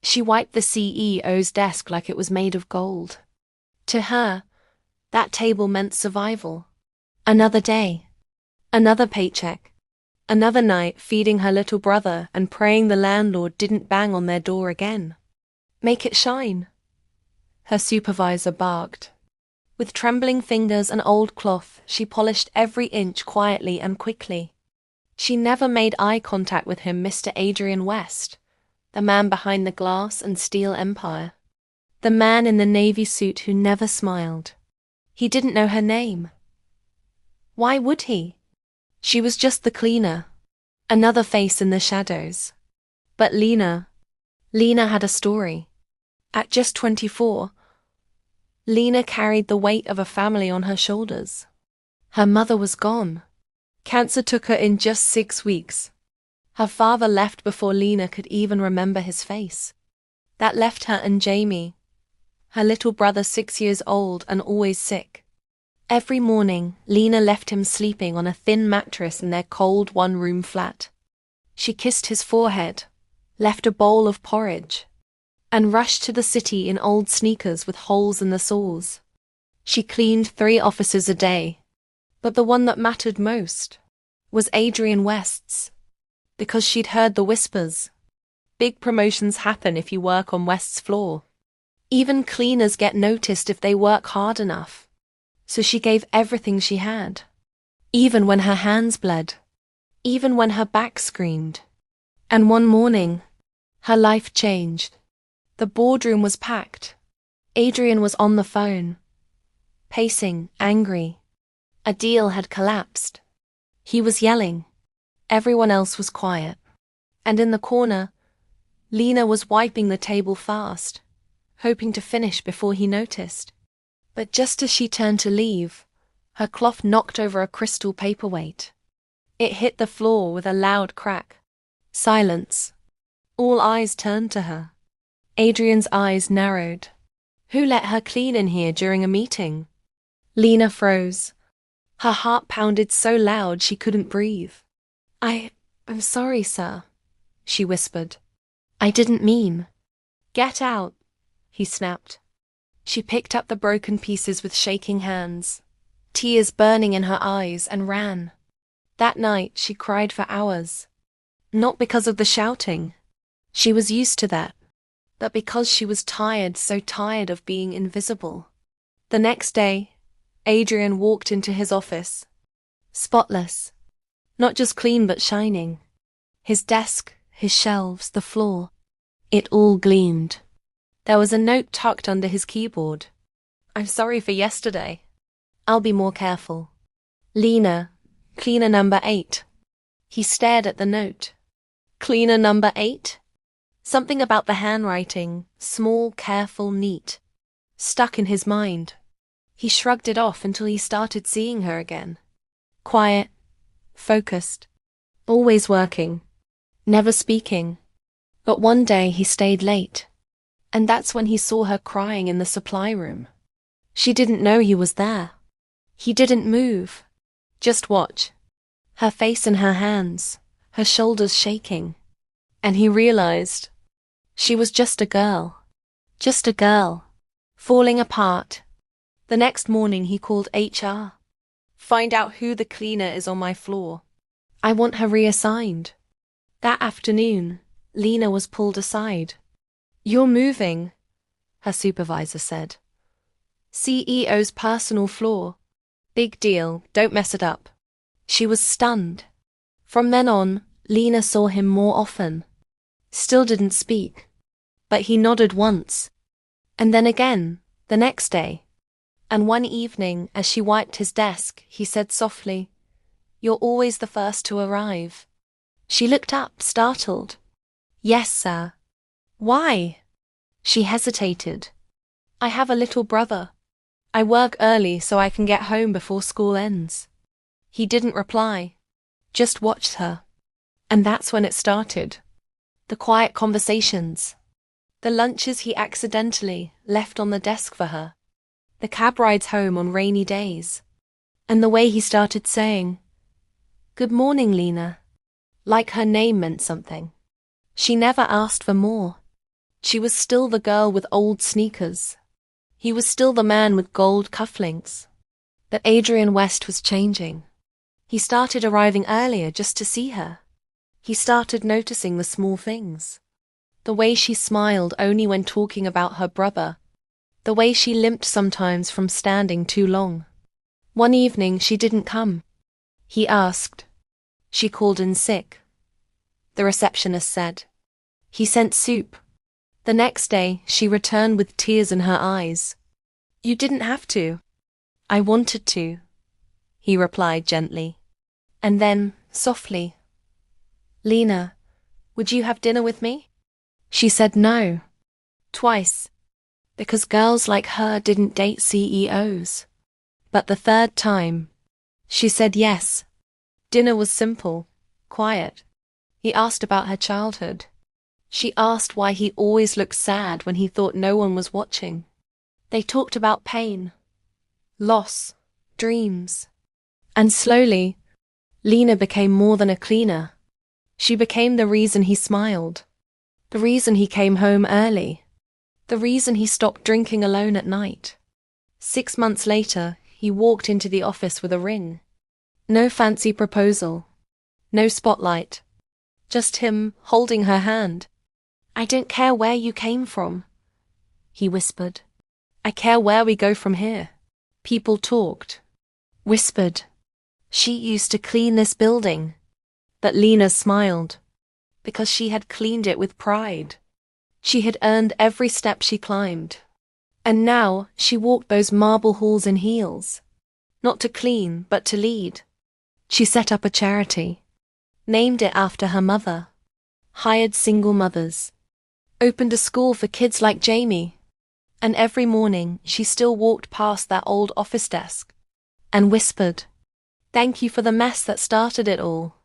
She wiped the CEO's desk like it was made of gold. To her, that table meant survival. Another day, another paycheck, another night feeding her little brother and praying the landlord didn't bang on their door again. Make it shine, her supervisor barked. With trembling fingers and old cloth, she polished every inch quietly and quickly. She never made eye contact with him, Mr. Adrian West, the man behind the glass and steel empire. The man in the navy suit who never smiled. He didn't know her name. Why would he? She was just the cleaner, another face in the shadows. But Lena had a story. At just 24, Lena carried the weight of a family on her shoulders. Her mother was gone. Cancer took her in just 6 weeks. Her father left before Lena could even remember his face. That left her and Jamie, her little brother 6 years old and always sick. Every morning, Lena left him sleeping on a thin mattress in their cold one-room flat. She kissed his forehead, left a bowl of porridge, and rushed to the city in old sneakers with holes in the soles. She cleaned 3 offices a day, but the one that mattered most was Adrian West's, because she'd heard the whispers. Big promotions happen if you work on West's floor. Even cleaners get noticed if they work hard enough. So she gave everything she had, even when her hands bled, even when her back screamed. And one morning, her life changed. The boardroom was packed. Adrian was on the phone, pacing, angry. A deal had collapsed. He was yelling. Everyone else was quiet. And in the corner, Lena was wiping the table fast, hoping to finish before he noticed. But just as she turned to leave, her cloth knocked over a crystal paperweight. It hit the floor with a loud crack. Silence. All eyes turned to her. Adrian's eyes narrowed. Who let her clean in here during a meeting? Lena froze. Her heart pounded so loud she couldn't breathe. I'm sorry, sir, she whispered. I didn't mean. Get out, he snapped. She picked up the broken pieces with shaking hands, tears burning in her eyes, and ran. That night she cried for hours. Not because of the shouting. She was used to that. But because she was tired, so tired of being invisible. The next day, Adrian walked into his office. Spotless. Not just clean but shining. His desk, his shelves, the floor. It all gleamed. There was a note tucked under his keyboard. I'm sorry for yesterday. I'll be more careful. Lena, cleaner number 8. He stared at the note. Cleaner number 8? Something about the handwriting, small, careful, neat, stuck in his mind. He shrugged it off until he started seeing her again. Quiet, focused, always working, never speaking. But one day he stayed late, and that's when he saw her crying in the supply room. She didn't know he was there. He didn't move, just watch. Her face in her hands, her shoulders shaking. And he realized she was just a girl, falling apart. The next morning he called HR. Find out who the cleaner is on my floor. I want her reassigned. That afternoon, Lena was pulled aside. You're moving, her supervisor said. CEO's personal floor. Big deal, don't mess it up. She was stunned. From then on, Lena saw him more often. Still didn't speak. But he nodded once. And then again, the next day. And one evening, as she wiped his desk, he said softly, You're always the first to arrive. She looked up, startled. Yes, sir. Why? She hesitated. I have a little brother. I work early so I can get home before school ends. He didn't reply, just watched her. And that's when it started. The quiet conversations. The lunches he accidentally left on the desk for her. The cab rides home on rainy days. And the way he started saying, Good morning, Lena. Like her name meant something. She never asked for more. She was still the girl with old sneakers. He was still the man with gold cufflinks. But Adrian West was changing. He started arriving earlier just to see her. He started noticing the small things. The way she smiled only when talking about her brother. The way she limped sometimes from standing too long. One evening she didn't come. He asked. She called in sick. The receptionist said. He sent soup. The next day she returned with tears in her eyes. You didn't have to. I wanted to, he replied gently. And then, softly, Lena, would you have dinner with me? She said no. Twice. Because girls like her didn't date CEOs. But the third time, she said yes. Dinner was simple, quiet. He asked about her childhood. She asked why he always looked sad when he thought no one was watching. They talked about pain, loss, dreams. And slowly, Lena became more than a cleaner. She became the reason he smiled. The reason he came home early. The reason he stopped drinking alone at night. 6 months later, he walked into the office with a ring. No fancy proposal. No spotlight. Just him holding her hand. I don't care where you came from, he whispered. I care where we go from here. People talked. Whispered. She used to clean this building. But Lena smiled. Because she had cleaned it with pride. She had earned every step she climbed. And now she walked those marble halls in heels. Not to clean, but to lead. She set up a charity. Named it after her mother. Hired single mothers. Opened a school for kids like Jamie. And every morning she still walked past that old office desk. And whispered, thank you for the mess that started it all.